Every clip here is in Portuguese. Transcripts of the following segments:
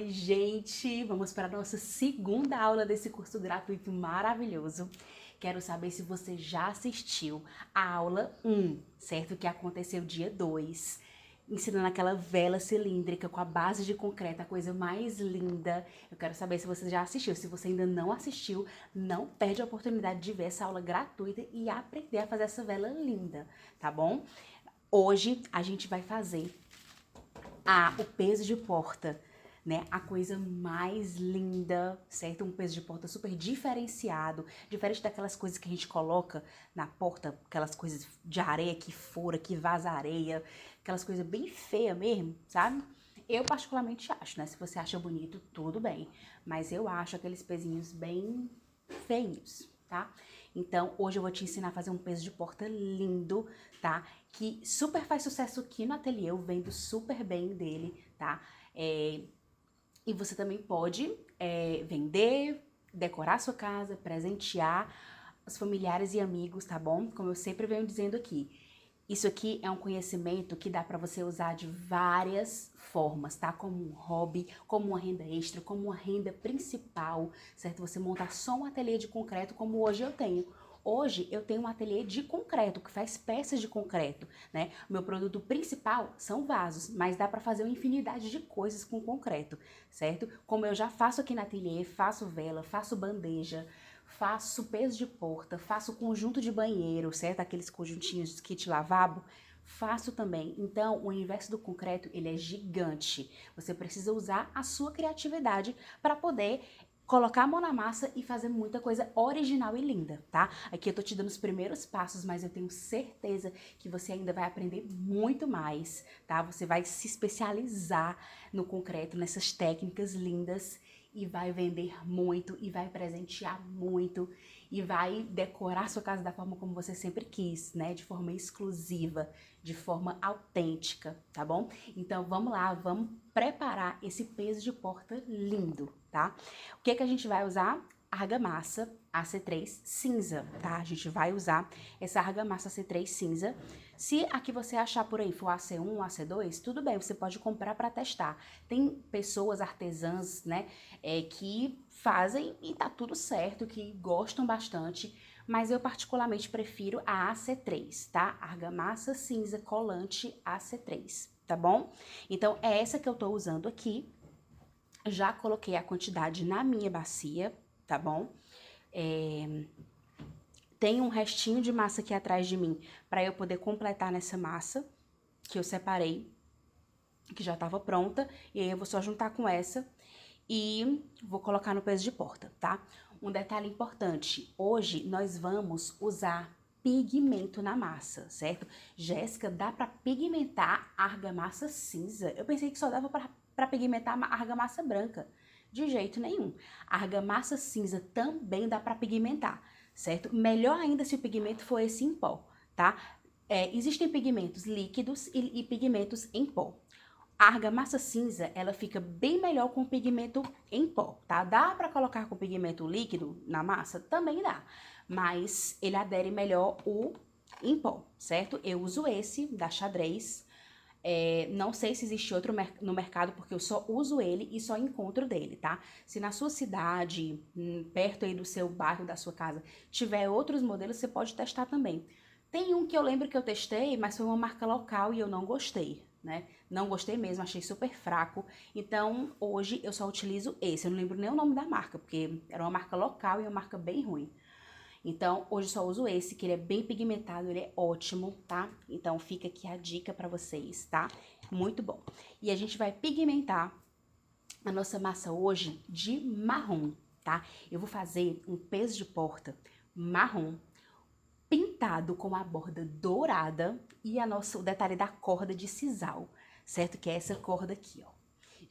Oi, gente! Vamos para a nossa segunda aula desse curso gratuito maravilhoso. Quero saber se você já assistiu a aula 1, certo? Que aconteceu dia 2, ensinando aquela vela cilíndrica com a base de concreto, a coisa mais linda. Eu quero saber se você já assistiu. Se você ainda não assistiu, não perde a oportunidade de ver essa aula gratuita e aprender a fazer essa vela linda, tá bom? Hoje a gente vai fazer o peso de porta, né? A coisa mais linda, certo? Um peso de porta super diferenciado, diferente daquelas coisas que a gente coloca na porta, aquelas coisas de areia que fura, que vaza areia, aquelas coisas bem feias mesmo, sabe? Eu particularmente acho, né? Se você acha bonito, tudo bem. Mas eu acho aqueles pezinhos bem feios, tá? Então, hoje eu vou te ensinar a fazer um peso de porta lindo, tá? Que super faz sucesso aqui no ateliê, eu vendo super bem dele, tá? E você também pode vender, decorar sua casa, presentear os familiares e amigos, tá bom? Como eu sempre venho dizendo aqui. Isso aqui é um conhecimento que dá para você usar de várias formas, tá? Como um hobby, como uma renda extra, como uma renda principal, certo? Você montar só um ateliê de concreto, como hoje eu tenho. Hoje eu tenho um ateliê de concreto, que faz peças de concreto, né? O meu produto principal são vasos, mas dá para fazer uma infinidade de coisas com concreto, certo? Como eu já faço aqui no ateliê, faço vela, faço bandeja, faço peso de porta, faço conjunto de banheiro, certo? Aqueles conjuntinhos de kit lavabo, faço também. Então, o universo do concreto, ele é gigante. Você precisa usar a sua criatividade para poder colocar a mão na massa e fazer muita coisa original e linda, tá? Aqui eu tô te dando os primeiros passos, mas eu tenho certeza que você ainda vai aprender muito mais, tá? Você vai se especializar no concreto, nessas técnicas lindas e vai vender muito e vai presentear muito e vai decorar sua casa da forma como você sempre quis, né? De forma exclusiva, de forma autêntica, tá bom? Então vamos lá, vamos preparar esse peso de porta lindo, tá? O que que a gente vai usar? Argamassa AC3 cinza, tá? A gente vai usar essa argamassa AC3 cinza. Se a que você achar por aí for AC1, AC2, tudo bem, você pode comprar para testar. Tem pessoas artesãs, né, que fazem e tá tudo certo, que gostam bastante, mas eu particularmente prefiro a AC3, tá? Argamassa cinza colante AC3, tá bom? Então, é essa que eu tô usando aqui. Já coloquei a quantidade na minha bacia, tá bom? Tem um restinho de massa aqui atrás de mim para eu poder completar nessa massa que eu separei, que já estava pronta, e aí eu vou só juntar com essa e vou colocar no peso de porta, tá? Um detalhe importante, hoje nós vamos usar pigmento na massa, certo? Jéssica, dá para pigmentar a argamassa cinza? Eu pensei que só dava para pigmentar a argamassa branca. De jeito nenhum. A argamassa cinza também dá para pigmentar, certo? Melhor ainda se o pigmento for esse em pó, tá? Existem pigmentos líquidos e pigmentos em pó. A argamassa cinza, ela fica bem melhor com pigmento em pó, tá? Dá pra colocar com pigmento líquido na massa? Também dá, mas ele adere melhor o em pó, certo? Eu uso esse da Xadrez. Não sei se existe outro no mercado, porque eu só uso ele e só encontro dele, tá? Se na sua cidade, perto aí do seu bairro, da sua casa, tiver outros modelos, você pode testar também. Tem um que eu lembro que eu testei, mas foi uma marca local e eu não gostei, né? Não gostei mesmo, achei super fraco. Então, hoje eu só utilizo esse. Eu não lembro nem o nome da marca, porque era uma marca local e uma marca bem ruim. Então, hoje eu só uso esse, que ele é bem pigmentado, ele é ótimo, tá? Então, fica aqui a dica pra vocês, tá? Muito bom. E a gente vai pigmentar a nossa massa hoje de marrom, tá? Eu vou fazer um peso de porta marrom, pintado com a borda dourada e o detalhe da corda de sisal, certo? Que é essa corda aqui, ó.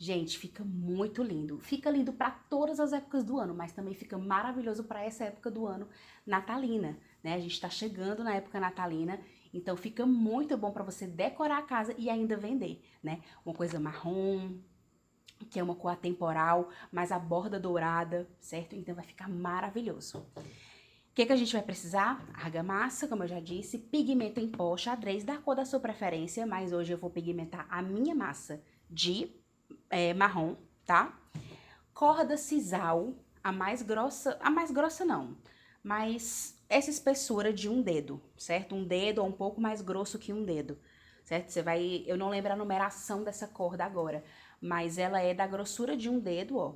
Gente, fica muito lindo. Fica lindo para todas as épocas do ano, mas também fica maravilhoso para essa época do ano natalina, né? A gente está chegando na época natalina, então fica muito bom para você decorar a casa e ainda vender, né? Uma coisa marrom, que é uma cor atemporal, mas a borda dourada, certo? Então vai ficar maravilhoso. O que a gente vai precisar? Argamassa, como eu já disse, pigmento em pó, xadrez da cor da sua preferência, mas hoje eu vou pigmentar a minha massa de marrom, tá? Corda sisal, a mais grossa não, mas essa espessura de um dedo, certo? Um dedo ou um pouco mais grosso que um dedo, certo? Eu não lembro a numeração dessa corda agora, mas ela é da grossura de um dedo, ó.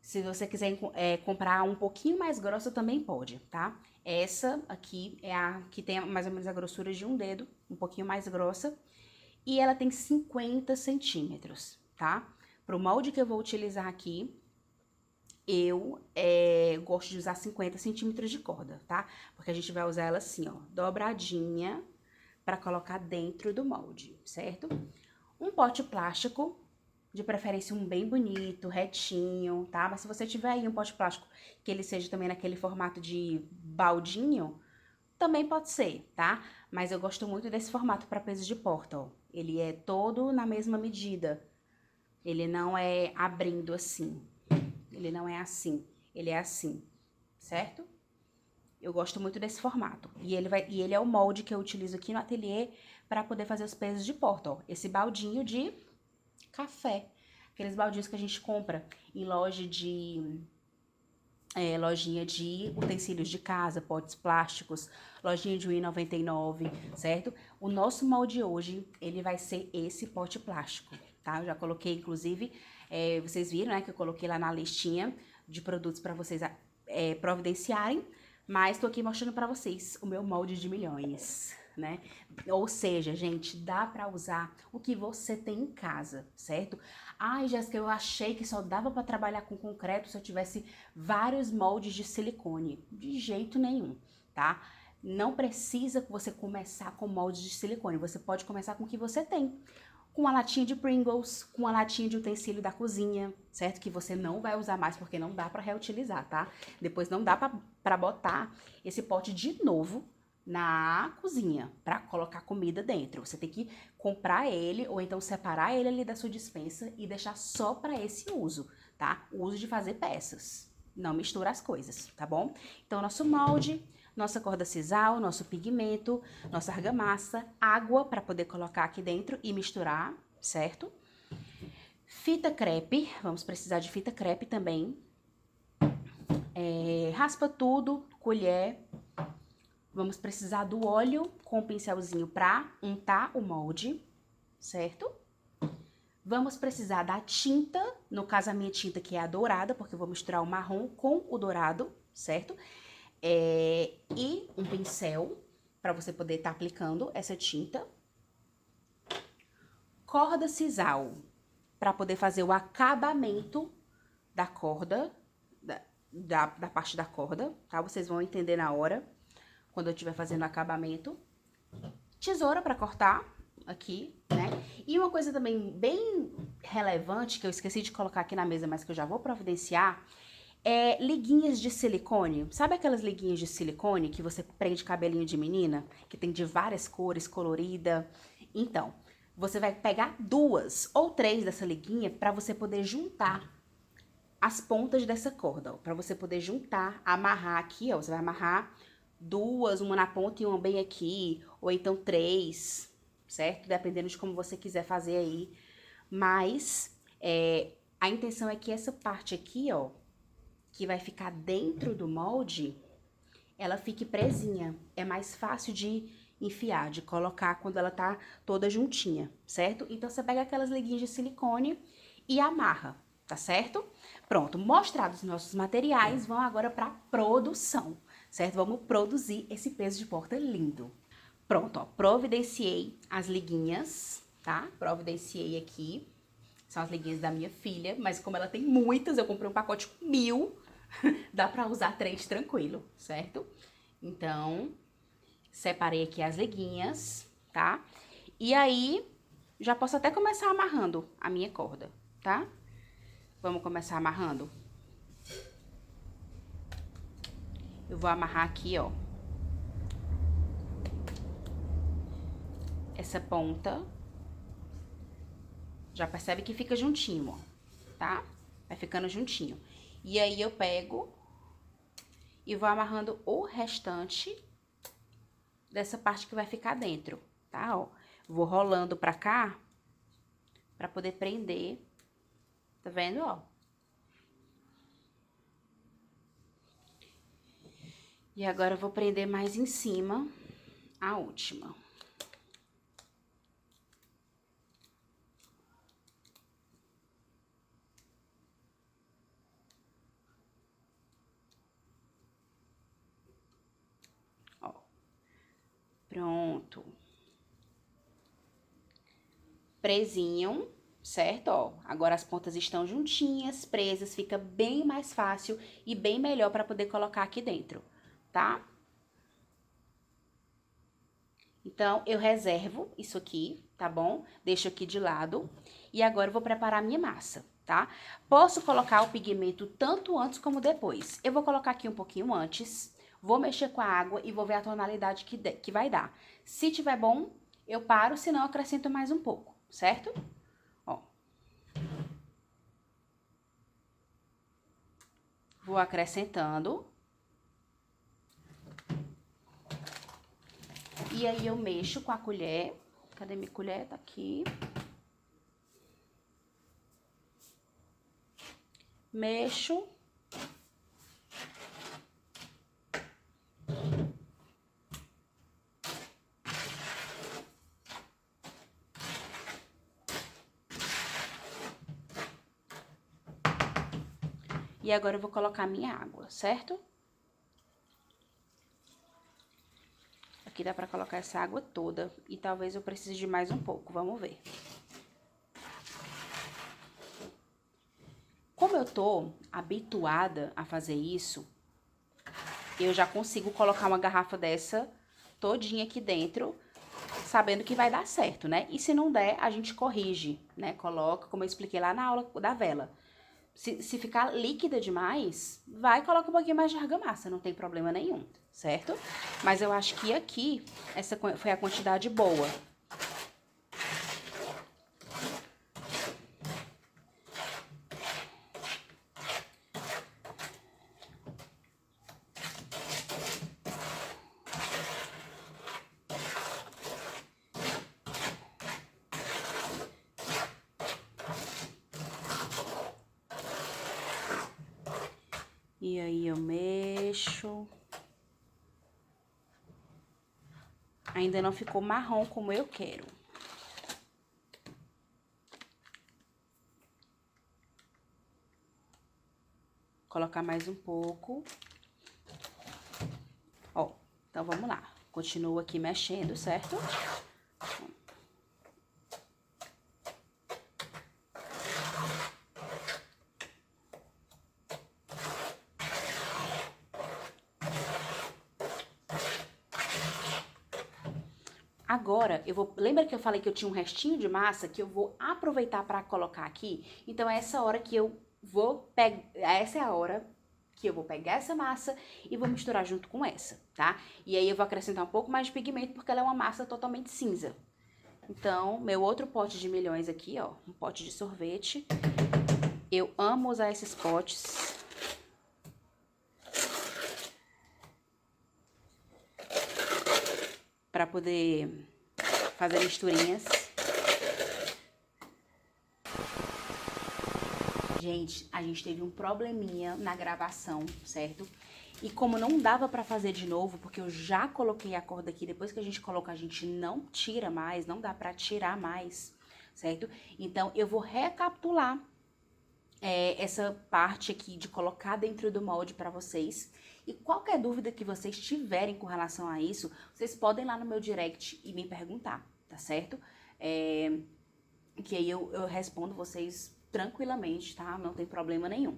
Se você quiser comprar um pouquinho mais grossa, também pode, tá? Essa aqui é a que tem mais ou menos a grossura de um dedo, um pouquinho mais grossa. E ela tem 50 centímetros, tá? Pro molde que eu vou utilizar aqui, eu gosto de usar 50 centímetros de corda, tá? Porque a gente vai usar ela assim, ó, dobradinha, pra colocar dentro do molde, certo? Um pote plástico, de preferência um bem bonito, retinho, tá? Mas se você tiver aí um pote plástico que ele seja também naquele formato de baldinho, também pode ser, tá? Mas eu gosto muito desse formato para peso de porta, ó. Ele é todo na mesma medida. Ele não é abrindo assim. Ele não é assim. Ele é assim, certo? Eu gosto muito desse formato. E ele é o molde que eu utilizo aqui no ateliê para poder fazer os pesos de porta, ó. Esse baldinho de café. Aqueles baldinhos que a gente compra em lojinha de utensílios de casa, potes plásticos, lojinha de R$1,99, certo? O nosso molde hoje, ele vai ser esse pote plástico, tá? Eu já coloquei, inclusive, vocês viram, né, que eu coloquei lá na listinha de produtos para vocês providenciarem, mas tô aqui mostrando para vocês o meu molde de milhões, né? Ou seja, gente, dá para usar o que você tem em casa, certo? Ai, Jéssica, eu achei que só dava para trabalhar com concreto se eu tivesse vários moldes de silicone. De jeito nenhum, tá? Não precisa que você começar com moldes de silicone, você pode começar com o que você tem. Com a latinha de Pringles, com a latinha de utensílio da cozinha, certo? Que você não vai usar mais porque não dá para reutilizar, tá? Depois não dá para botar esse pote de novo na cozinha para colocar comida dentro. Você tem que comprar ele ou então separar ele ali da sua despensa e deixar só para esse uso, tá? O uso de fazer peças. Não mistura as coisas, tá bom? Então, nosso molde, nossa corda sisal, nosso pigmento, nossa argamassa, água para poder colocar aqui dentro e misturar, certo? Fita crepe, vamos precisar de fita crepe também. Raspa tudo, colher. Vamos precisar do óleo com o pincelzinho para untar o molde, certo? Vamos precisar da tinta, no caso a minha tinta que é a dourada, porque eu vou misturar o marrom com o dourado, certo? E um pincel para você poder estar aplicando essa tinta. Corda sisal, para poder fazer o acabamento da corda, da parte da corda, tá? Vocês vão entender na hora, quando eu estiver fazendo o acabamento. Tesoura para cortar aqui, né? E uma coisa também bem relevante, que eu esqueci de colocar aqui na mesa, mas que eu já vou providenciar, liguinhas de silicone. Sabe aquelas liguinhas de silicone que você prende cabelinho de menina? Que tem de várias cores, colorida. Então, você vai pegar 2 ou 3 dessa liguinha para você poder juntar as pontas dessa corda, ó. Para você poder juntar, amarrar aqui, ó. Você vai amarrar 2, uma na ponta e uma bem aqui. Ou então 3, certo? Dependendo de como você quiser fazer aí. Mas, a intenção é que essa parte aqui, ó, que vai ficar dentro do molde, ela fique presinha. É mais fácil de enfiar, de colocar quando ela tá toda juntinha, certo? Então, você pega aquelas liguinhas de silicone e amarra, tá certo? Pronto, mostrados os nossos materiais, vão agora pra produção, certo? Vamos produzir esse peso de porta lindo. Pronto, ó, providenciei as liguinhas, tá? Providenciei aqui. São as liguinhas da minha filha, mas como ela tem muitas, eu comprei um pacote com 1000. Dá pra usar 3 tranquilo, certo? Então, separei aqui as liguinhas, tá? E aí, já posso até começar amarrando a minha corda, tá? Vamos começar amarrando? Eu vou amarrar aqui, ó. Essa ponta. Já percebe que fica juntinho, ó, tá? Vai ficando juntinho. E aí, eu pego e vou amarrando o restante dessa parte que vai ficar dentro, tá? Ó, vou rolando pra cá, pra poder prender Tá vendo, ó? E agora eu vou prender mais em cima a última. Ó. Pronto. Presinho, certo? Ó, agora as pontas estão juntinhas, presas, fica bem mais fácil e bem melhor para poder colocar aqui dentro, tá? Então, eu reservo isso aqui, tá bom? Deixo aqui de lado. E agora eu vou preparar a minha massa, tá? Posso colocar o pigmento tanto antes como depois. Eu vou colocar aqui um pouquinho antes, vou mexer com a água e vou ver a tonalidade que vai dar. Se tiver bom, eu paro, senão eu acrescento mais um pouco, certo? Ó. Vou acrescentando. E aí eu mexo com a colher. Cadê minha colher? Tá aqui. Mexo. E agora eu vou colocar minha água, certo? Aqui dá pra colocar essa água toda. E talvez eu precise de mais um pouco, vamos ver. Como eu tô habituada a fazer isso, eu já consigo colocar uma garrafa dessa todinha aqui dentro, sabendo que vai dar certo, né? E se não der, a gente corrige, né? Coloca, como eu expliquei lá na aula da vela. Se ficar líquida demais, vai e coloca um pouquinho mais de argamassa, não tem problema nenhum, certo? Mas eu acho que aqui, essa foi a quantidade boa. E aí eu mexo. Ainda não ficou marrom como eu quero. Colocar mais um pouco. Ó, então vamos lá. Continuo aqui mexendo, certo? Agora, eu vou... Lembra que eu falei que eu tinha um restinho de massa que eu vou aproveitar para colocar aqui? Então, é essa hora que eu vou pegar... Essa é a hora que eu vou pegar essa massa e vou misturar junto com essa, tá? E aí, eu vou acrescentar um pouco mais de pigmento, porque ela é uma massa totalmente cinza. Então, meu outro pote de milhões aqui, ó, um pote de sorvete. Eu amo usar esses potes. Pra poder fazer misturinhas. Gente, a gente teve um probleminha na gravação, certo? E como não dava pra fazer de novo, porque eu já coloquei a corda aqui, depois que a gente coloca, a gente não tira mais, não dá pra tirar mais, certo? Então, eu vou recapitular essa parte aqui de colocar dentro do molde pra vocês. E qualquer dúvida que vocês tiverem com relação a isso, vocês podem ir lá no meu direct e me perguntar, tá certo? Que aí eu respondo vocês tranquilamente, tá? Não tem problema nenhum.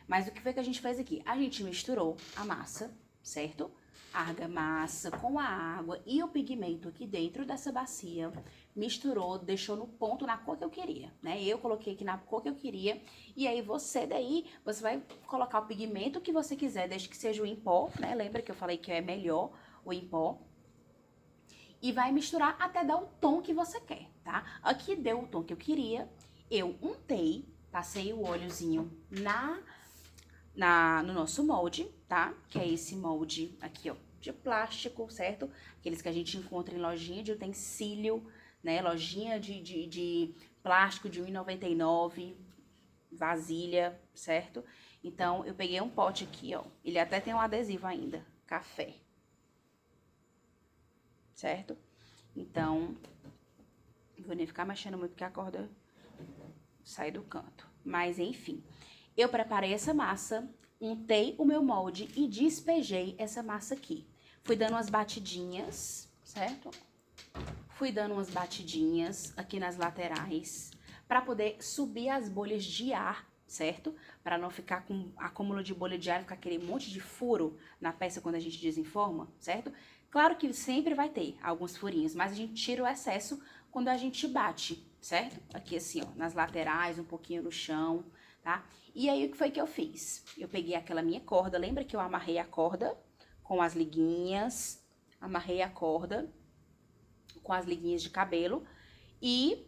Mas o que foi que a gente fez aqui? A gente misturou a massa, certo? A argamassa com a água e o pigmento aqui dentro dessa bacia. Misturou, deixou no ponto, na cor que eu queria, né? Eu coloquei aqui na cor que eu queria. E aí você vai colocar o pigmento que você quiser, desde que seja o em pó, né? Lembra que eu falei que é melhor o em pó. E vai misturar até dar o tom que você quer, tá? Aqui deu o tom que eu queria. Eu untei, passei o óleozinho no nosso molde, tá? Que é esse molde aqui, ó, de plástico, certo? Aqueles que a gente encontra em lojinha de utensílio, né? Lojinha de plástico de R$1,99. vasilha, certo? Então, eu peguei um pote aqui, ó. Ele até tem um adesivo ainda, café. Certo? Então, não vou nem ficar mexendo muito porque a corda sai do canto. Mas, enfim, eu preparei essa massa, untei o meu molde e despejei essa massa aqui. Fui dando umas batidinhas, certo? Fui dando umas batidinhas aqui nas laterais para poder subir as bolhas de ar, certo? Para não ficar com acúmulo de bolha de ar e ficar aquele monte de furo na peça quando a gente desenforma, certo? Claro que sempre vai ter alguns furinhos, mas a gente tira o excesso quando a gente bate, certo? Aqui assim, ó, nas laterais, um pouquinho no chão, tá? E aí, o que foi que eu fiz? Eu peguei aquela minha corda, lembra que eu amarrei a corda com as liguinhas, amarrei a corda com as liguinhas de cabelo e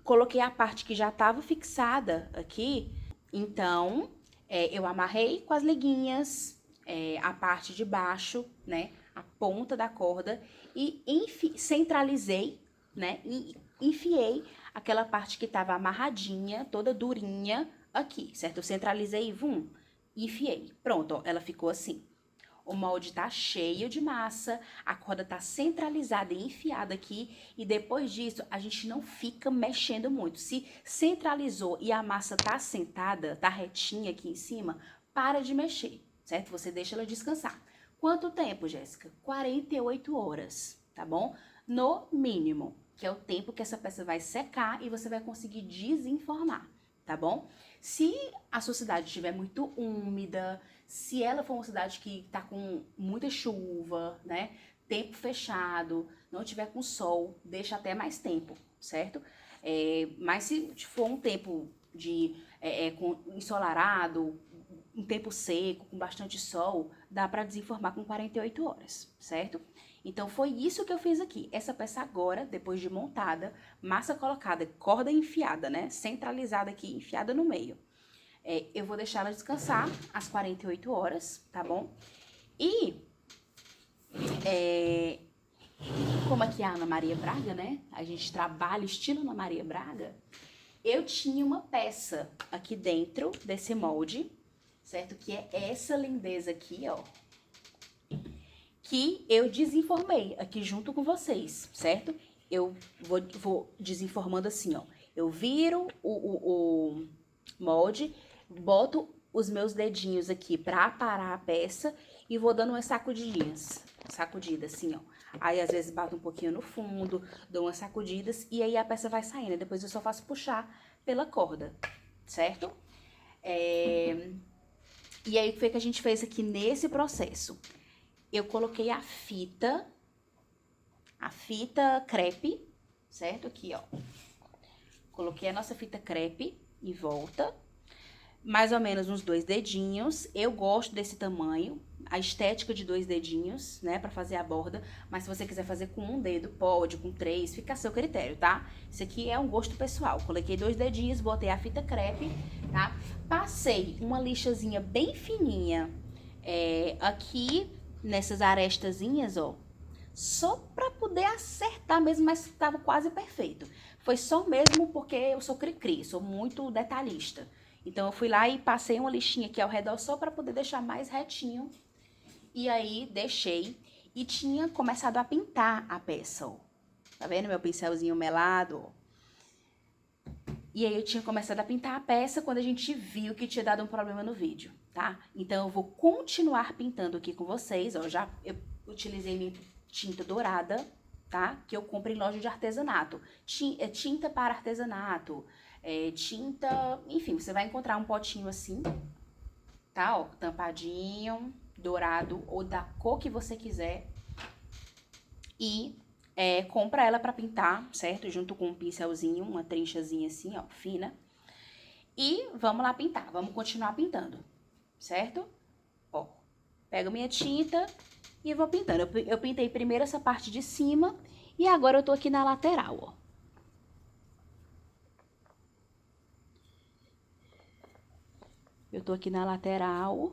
coloquei a parte que já estava fixada aqui, então eu amarrei com as liguinhas a parte de baixo, né, a ponta da corda e centralizei, né, e enfiei aquela parte que estava amarradinha, toda durinha aqui, certo? Eu centralizei e enfiei. Pronto, ó, ela ficou assim. O molde tá cheio de massa, a corda tá centralizada e enfiada aqui, e depois disso a gente não fica mexendo muito. Se centralizou e a massa tá assentada, tá retinha aqui em cima, para de mexer, certo? Você deixa ela descansar. Quanto tempo, Jéssica? 48 horas, tá bom? No mínimo, que é o tempo que essa peça vai secar e você vai conseguir desenformar, tá bom? Se a sua cidade estiver muito úmida, se ela for uma cidade que tá com muita chuva, né? Tempo fechado, não tiver com sol, deixa até mais tempo, certo? Mas se for um tempo com ensolarado, um tempo seco, com bastante sol, dá para desenformar com 48 horas, certo? Então, foi isso que eu fiz aqui. Essa peça agora, depois de montada, massa colocada, corda enfiada, né? Centralizada aqui, enfiada no meio. Eu vou deixar ela descansar às 48 horas, tá bom? E, como aqui é a Ana Maria Braga, né? A gente trabalha estilo Ana Maria Braga. Eu tinha uma peça aqui dentro desse molde, certo? Que é essa lindeza aqui, ó. Que eu desenformei aqui junto com vocês, certo? Eu vou desenformando assim, ó. Eu viro o molde, boto os meus dedinhos aqui pra parar a peça e vou dando umas sacudidas assim, ó. Aí, às vezes, bato um pouquinho no fundo, dou umas sacudidas e aí a peça vai saindo. Depois eu só faço puxar pela corda, certo? E aí, o que foi que a gente fez aqui nesse processo? Eu coloquei a fita crepe, certo? Aqui, ó. Coloquei a nossa fita crepe em volta, mais ou menos uns 2 dedinhos. Eu gosto desse tamanho, a estética de 2 dedinhos, né, pra fazer a borda. Mas se você quiser fazer com 1 dedo, pode, com 3, fica a seu critério, tá? Isso aqui é um gosto pessoal. Coloquei 2 dedinhos, botei a fita crepe, tá? Passei uma lixazinha bem fininha aqui nessas arestazinhas, ó, só pra poder acertar mesmo, mas tava quase perfeito. Foi só mesmo porque eu sou cri-cri, sou muito detalhista. Então, eu fui lá e passei uma lixinha aqui ao redor só pra poder deixar mais retinho. E aí, deixei e tinha começado a pintar a peça, ó. Tá vendo meu pincelzinho melado, ó? E aí, eu tinha começado a pintar a peça quando a gente viu que tinha dado um problema no vídeo, tá? Então, eu vou continuar pintando aqui com vocês, ó. Eu utilizei minha tinta dourada, tá? Que eu compro em loja de artesanato. Tinta para artesanato, tinta... Enfim, você vai encontrar um potinho assim, tá? Ó, tampadinho, dourado ou da cor que você quiser. E compra ela pra pintar, certo? Junto com um pincelzinho, uma trinchazinha assim, ó, fina. E vamos lá pintar, vamos continuar pintando, certo? Ó, pego minha tinta e vou pintando. Eu pintei primeiro essa parte de cima e agora eu tô aqui na lateral, ó. Eu tô aqui na lateral.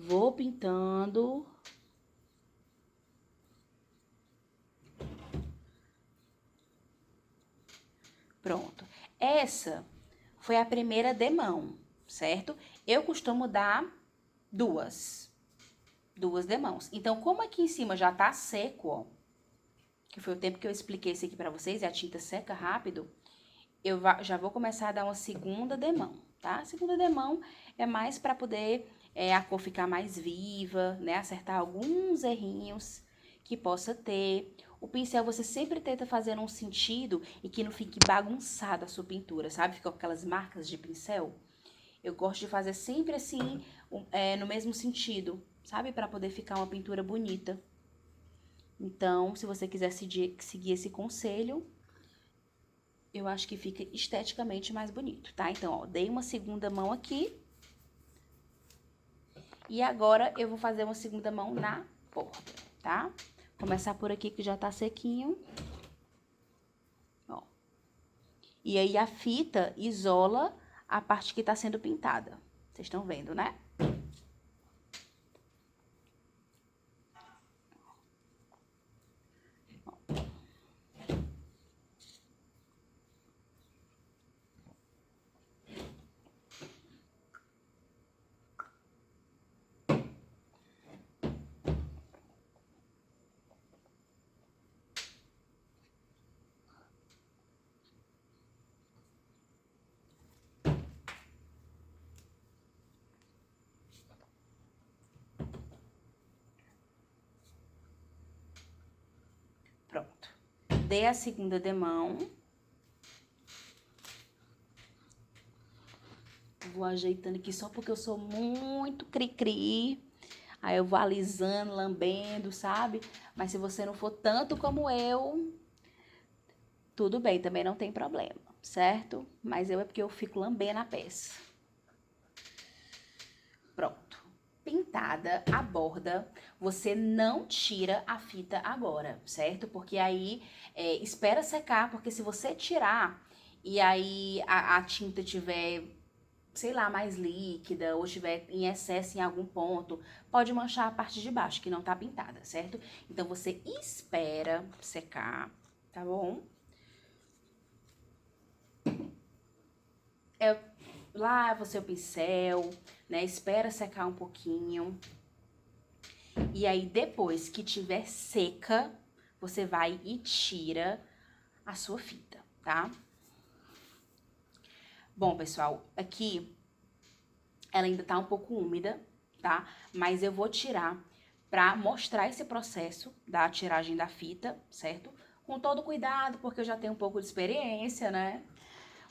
Vou pintando. Pronto. Essa foi a primeira demão, certo? Eu costumo dar duas demãos. Então, como aqui em cima já tá seco, ó, que foi o tempo que eu expliquei isso aqui pra vocês, e a tinta seca rápido, eu já vou começar a dar uma segunda demão, tá? A segunda demão é mais pra poder a cor ficar mais viva, né? Acertar alguns errinhos que possa ter. O pincel você sempre tenta fazer um sentido e que não fique bagunçada a sua pintura, sabe? Fica com aquelas marcas de pincel. Eu gosto de fazer sempre assim, no mesmo sentido, sabe? Pra poder ficar uma pintura bonita. Então, se você quiser seguir esse conselho, eu acho que fica esteticamente mais bonito, tá? Então, ó, dei uma segunda mão aqui. E agora, eu vou fazer uma segunda mão na borda, tá? Começar por aqui que já tá sequinho. Ó. E aí, a fita isola a parte que tá sendo pintada. Vocês estão vendo, né? Pronto. Dei a segunda demão. Vou ajeitando aqui só porque eu sou muito cri-cri. Aí eu vou alisando, lambendo, sabe? Mas se você não for tanto como eu, tudo bem, também não tem problema, certo? Mas é porque eu fico lambendo a peça. Pronto. Pintada a borda, você não tira a fita agora, certo? Porque aí, espera secar, porque se você tirar e aí a tinta tiver, sei lá, mais líquida ou tiver em excesso em algum ponto, pode manchar a parte de baixo, que não tá pintada, certo? Então, você espera secar, tá bom? Lava o seu pincel, né? Espera secar um pouquinho. E aí, depois que tiver seca, você vai e tira a sua fita, tá? Bom, pessoal, aqui ela ainda tá um pouco úmida, tá? Mas eu vou tirar pra mostrar esse processo da tiragem da fita, certo? Com todo cuidado, porque eu já tenho um pouco de experiência, né?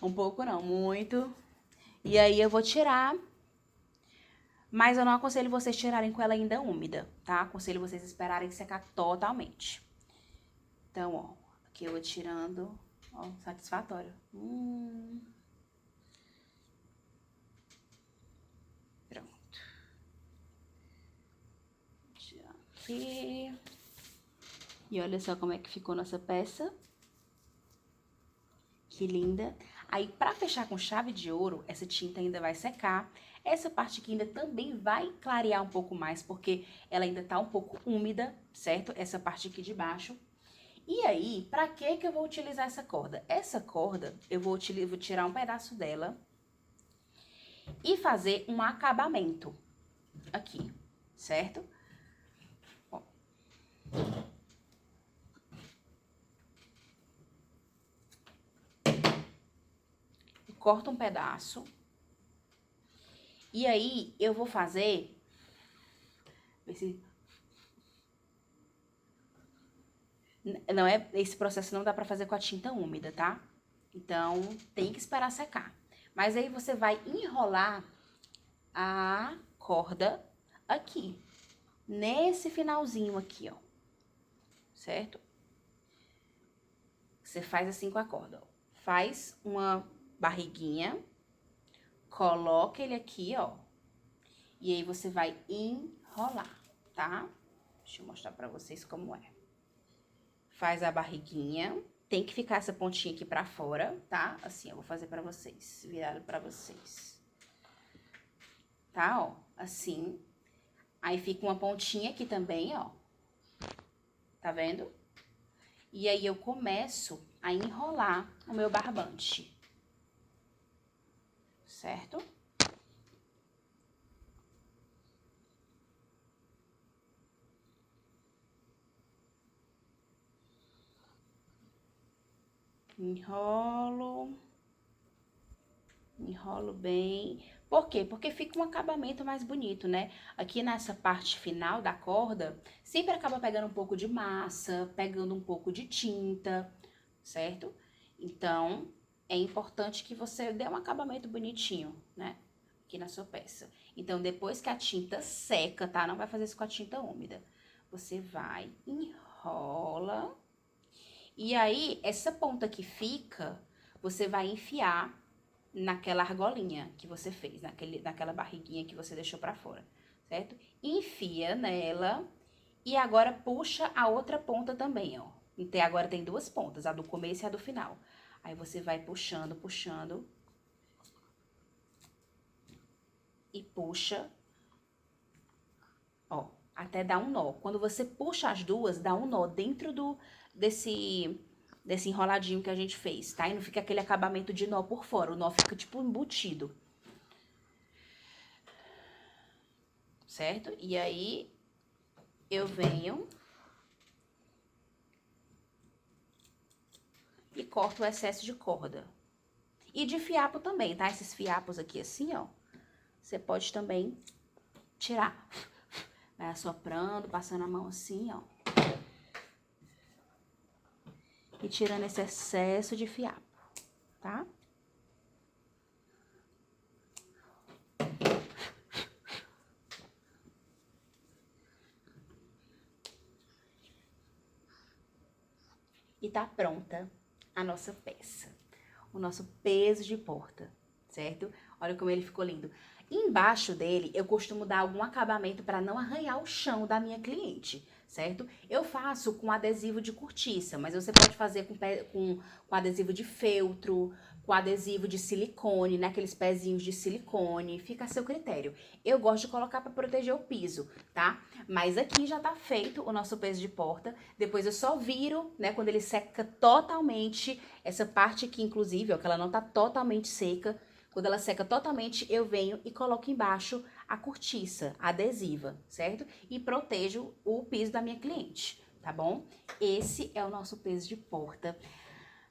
Um pouco não, muito. E aí eu vou tirar, mas eu não aconselho vocês tirarem com ela ainda úmida, tá? Aconselho vocês esperarem secar totalmente. Então, ó, aqui eu vou tirando, ó, satisfatório. Pronto. Tirar aqui. E olha só como é que ficou nossa peça. Que linda. Aí, pra fechar com chave de ouro, essa tinta ainda vai secar. Essa parte aqui ainda também vai clarear um pouco mais, porque ela ainda tá um pouco úmida, certo? Essa parte aqui de baixo. E aí, pra que eu vou utilizar essa corda? Essa corda, eu vou tirar um pedaço dela e fazer um acabamento aqui, certo? Ó. Corto um pedaço. E aí, eu vou fazer... Não é, esse processo não dá pra fazer com a tinta úmida, tá? Então, tem que esperar secar. Mas aí, você vai enrolar a corda aqui. Nesse finalzinho aqui, ó. Certo? Você faz assim com a corda, ó. Faz uma barriguinha, coloca ele aqui, ó. E aí, você vai enrolar, tá? Deixa eu mostrar pra vocês como é. Faz a barriguinha. Tem que ficar essa pontinha aqui pra fora, tá? Assim, eu vou fazer pra vocês, virado pra vocês. Tá, ó, assim. Aí fica uma pontinha aqui também, ó. Tá vendo? E aí eu começo a enrolar o meu barbante. Certo? Enrolo bem. Por quê? Porque fica um acabamento mais bonito, né? Aqui nessa parte final da corda, sempre acaba pegando um pouco de massa, pegando um pouco de tinta, certo? Então, é importante que você dê um acabamento bonitinho, né? Aqui na sua peça. Então, depois que a tinta seca, tá? Não vai fazer isso com a tinta úmida. Você vai, enrola. E aí, essa ponta que fica, você vai enfiar naquela argolinha que você fez, naquela barriguinha que você deixou pra fora, certo? Enfia nela e agora puxa a outra ponta também, ó. Então, agora tem duas pontas, a do começo e a do final. Aí você vai puxando, puxando. E puxa, ó, até dar um nó. Quando você puxa as duas, dá um nó dentro desse enroladinho que a gente fez, tá? E não fica aquele acabamento de nó por fora, o nó fica tipo embutido. Certo? E aí, eu venho e corto o excesso de corda. E de fiapo também, tá? Esses fiapos aqui assim, ó, você pode também tirar. Vai assoprando, passando a mão assim, ó. E tirando esse excesso de fiapo, tá? E tá pronta a nossa peça, o nosso peso de porta, certo? Olha como ele ficou lindo. Embaixo dele, eu costumo dar algum acabamento para não arranhar o chão da minha cliente, certo? Eu faço com adesivo de cortiça, mas você pode fazer com adesivo de feltro, com adesivo de silicone, né? Aqueles pezinhos de silicone, fica a seu critério. Eu gosto de colocar para proteger o piso, tá? Mas aqui já tá feito o nosso peso de porta. Depois eu só viro, né? Quando ele seca totalmente, essa parte aqui, inclusive, ó, que ela não tá totalmente seca. Quando ela seca totalmente, eu venho e coloco embaixo a cortiça adesiva, certo? E protejo o piso da minha cliente, tá bom? Esse é o nosso peso de porta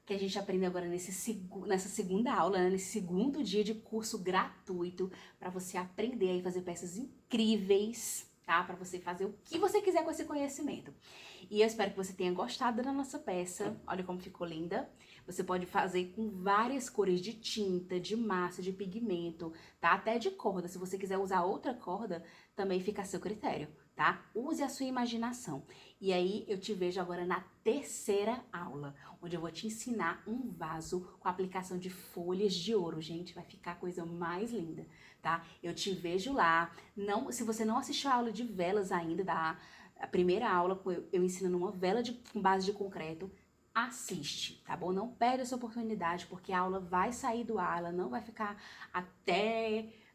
que a gente aprende agora nessa segunda aula, né? Nesse segundo dia de curso gratuito, para você aprender a fazer peças incríveis, tá? Para você fazer o que você quiser com esse conhecimento. E eu espero que você tenha gostado da nossa peça. Olha como ficou linda. Você pode fazer com várias cores de tinta, de massa, de pigmento, tá? Até de corda. Se você quiser usar outra corda, também fica a seu critério, tá? Use a sua imaginação. E aí, eu te vejo agora na terceira aula, onde eu vou te ensinar um vaso com aplicação de folhas de ouro. Gente, vai ficar a coisa mais linda, tá? Eu te vejo lá. Não, se você não assistiu a aula de velas ainda, a primeira aula, eu ensinando uma vela com base de concreto, assiste, tá bom? Não perde essa oportunidade, porque a aula vai sair do ar, ela não vai ficar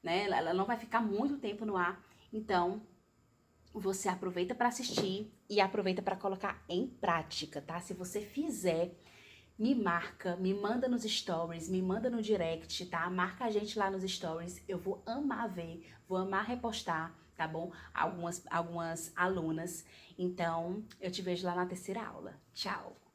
né? Ela não vai ficar muito tempo no ar. Então, você aproveita para assistir e aproveita para colocar em prática, tá? Se você fizer, me marca, me manda nos stories, me manda no direct, tá? Marca a gente lá nos stories, eu vou amar ver, vou amar repostar, tá bom? Algumas alunas. Então, eu te vejo lá na terceira aula. Tchau!